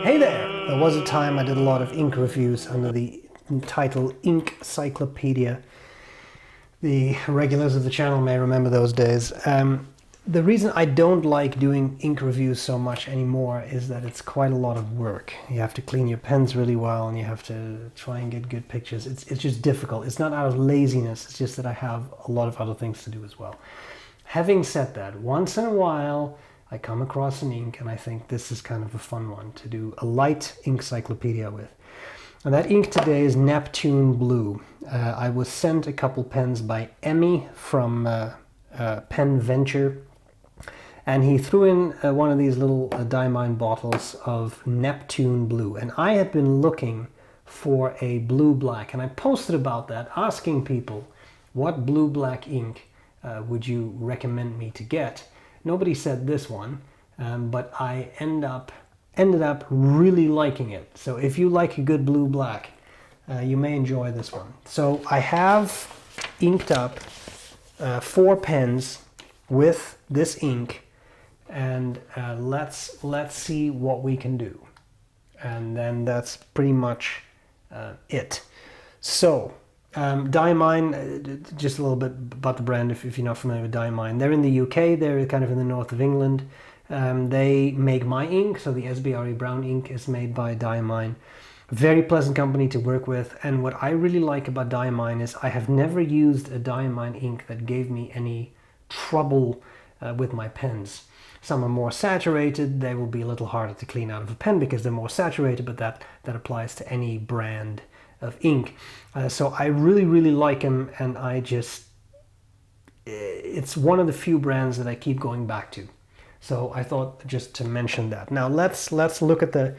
Hey there! There was a time I did a lot of ink reviews under the title Inkcyclopedia. The regulars of the channel may remember those days. The reason I don't like doing ink reviews so much anymore is that it's quite a lot of work. You have to clean your pens really well and you have to try and get good pictures. It's just difficult. It's not out of laziness, it's just that I have a lot of other things to do as well. Having said that, once in a while I come across an ink and I think this is kind of a fun one to do a light Inkcyclopedia with. And that ink today is Neptune Blue. I was sent a couple pens by Emmy from Pen Venture, and he threw in one of these little Diamine bottles of Neptune Blue. And I had been looking for a blue-black, and I posted about that, asking people what blue-black ink would you recommend me to get. Nobody said this one, but I ended up really liking it. So if you like a good blue-black, you may enjoy this one. So I have inked up 4 pens with this ink, and let's see what we can do. And then that's pretty much it. So Diamine, just a little bit about the brand if you're not familiar with Diamine. They're in the UK, they're kind of in the north of England. They make my ink, so the B.R.E. brown ink is made by Diamine. Very pleasant company to work with, and what I really like about Diamine is I have never used a Diamine ink that gave me any trouble with my pens. Some are more saturated, they will be a little harder to clean out of a pen because they're more saturated, but that applies to any brand of ink. So I really like them, and it's one of the few brands that I keep going back to. So I thought just to mention that. Now let's look at the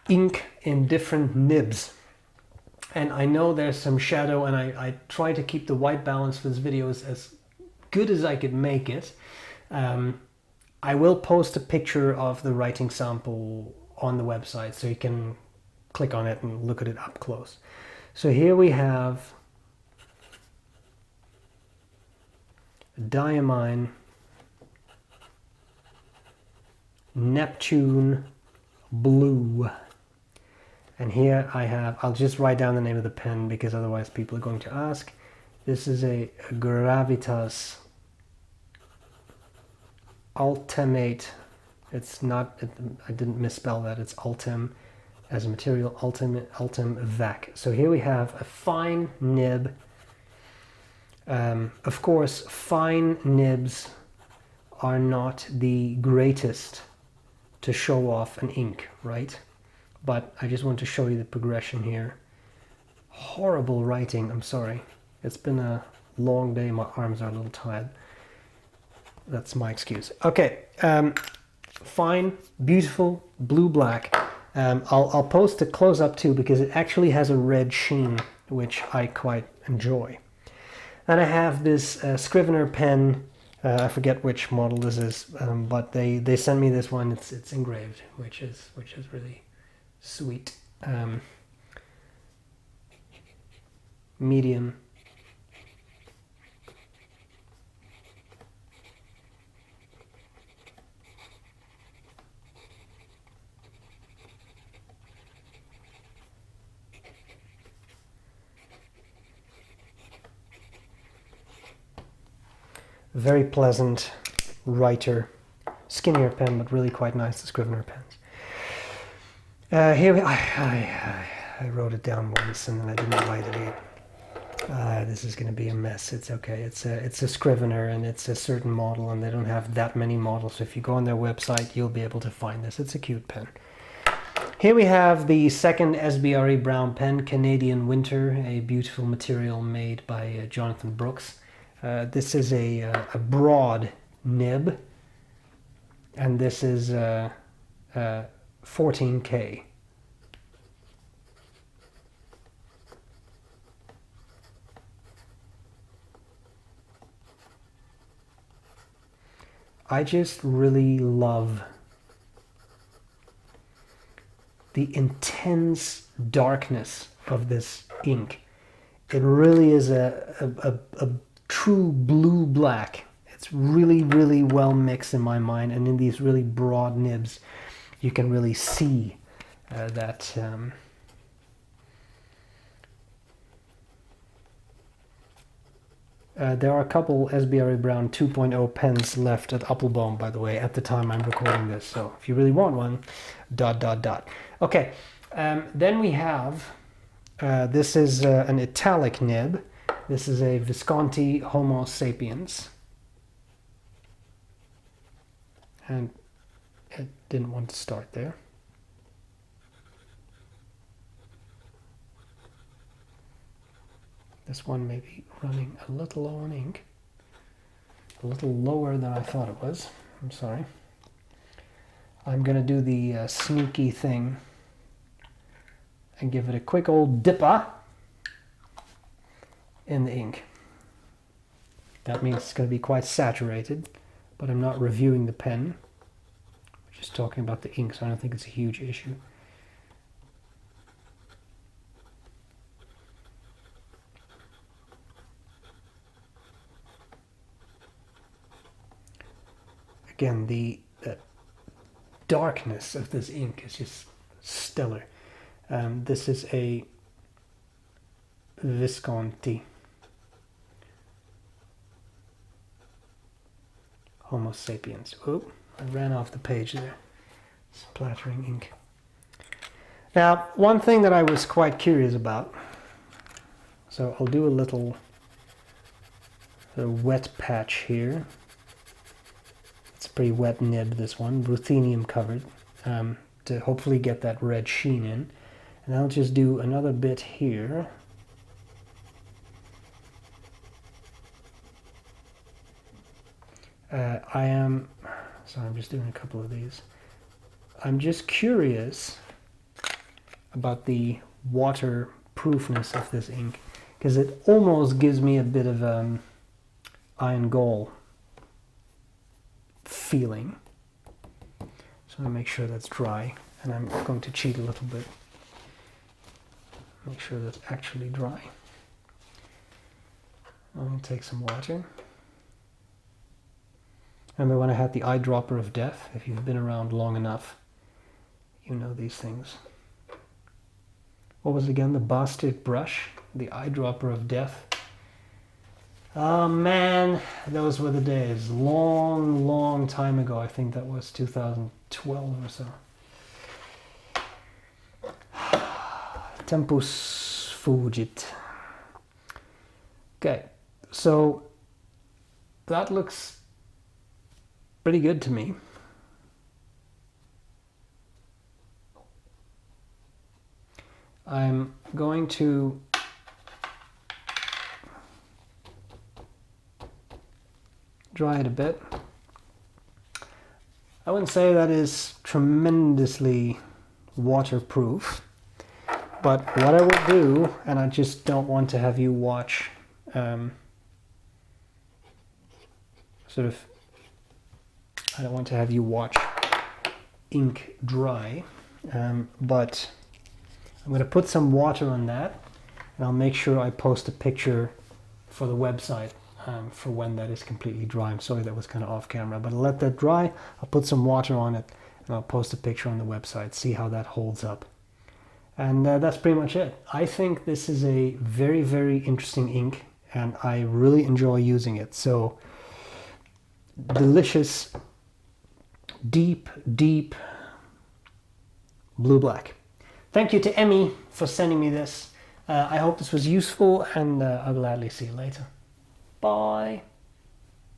ink in different nibs. And I know there's some shadow, and I try to keep the white balance for this video as good as I could make it. I will post a picture of the writing sample on the website so you can click on it and look at it up close. So here we have Diamine Neptune Blue. And here I have, I'll just write down the name of the pen because otherwise people are going to ask. This is a Gravitas Ultimate. It's not, I didn't misspell that, it's Ultim as a material, Ultim Vac. So here we have a fine nib. Of course, fine nibs are not the greatest to show off an ink, right? But I just want to show you the progression here. Horrible writing, I'm sorry. It's been a long day, my arms are a little tired. That's my excuse. Okay, fine, beautiful, blue-black. I'll post a close-up too because it actually has a red sheen, which I quite enjoy. And I have this Scrivener pen. I forget which model this is, but they sent me this one. It's engraved, which is really sweet. Medium. Very pleasant writer, skinnier pen, but really quite nice, the Scrivener pens. Here I wrote it down once and then I didn't write it again. This is going to be a mess. It's okay. It's a Scrivener and it's a certain model, and they don't have that many models. So if you go on their website, you'll be able to find this. It's a cute pen. Here we have the second B.R.E. brown pen, Canadian Winter, a beautiful material made by Jonathan Brooks. This is a broad nib, and this is 14K. I just really love the intense darkness of this ink. It really is a true blue-black. It's really well mixed in my mind, and in these really broad nibs. you can really see that there are a couple B.R.E. Brown 2.0 pens left at Appelboom, by the way, at the time I'm recording this. So if you really want one, ... Okay, then we have, this is an italic nib. This is a Visconti Homo Sapiens. And it didn't want to start there. This one may be running a little low on ink. A little lower than I thought it was. I'm sorry. I'm going to do the sneaky thing and give it a quick old dipper in the ink. That means it's going to be quite saturated, but I'm not reviewing the pen. We're just talking about the ink, so I don't think it's a huge issue. Again, the darkness of this ink is just stellar. This is a Visconti Homo Sapiens. Oop, I ran off the page there. Splattering ink. Now, one thing that I was quite curious about, so I'll do a little wet patch here. It's a pretty wet nib, this one, ruthenium covered, to hopefully get that red sheen in. And I'll just do another bit here. I'm just doing a couple of these. I'm just curious about the waterproofness of this ink, because it almost gives me a bit of iron gall feeling. So I'm going to make sure that's dry, and I'm going to cheat a little bit. Make sure that's actually dry. I'm going to take some water. Remember when I had the eyedropper of death? If you've been around long enough, you know these things. What was it again? The bastard brush? The eyedropper of death? Oh man, those were the days. Long, long time ago. I think that was 2012 or so. Tempus fugit. Okay, so that looks pretty good to me. I'm going to dry it a bit. I wouldn't say that is tremendously waterproof, but what I will do, and I just don't want to have you watch I don't want to have you watch ink dry, but I'm going to put some water on that, and I'll make sure I post a picture for the website for when that is completely dry. I'm sorry that was kind of off camera, but I'll let that dry. I'll put some water on it, and I'll post a picture on the website, see how that holds up. And that's pretty much it. I think this is a very, very interesting ink, and I really enjoy using it. So, delicious, deep, deep blue-black. Thank you to Emmy for sending me this. I hope this was useful, and I'll gladly see you later. Bye.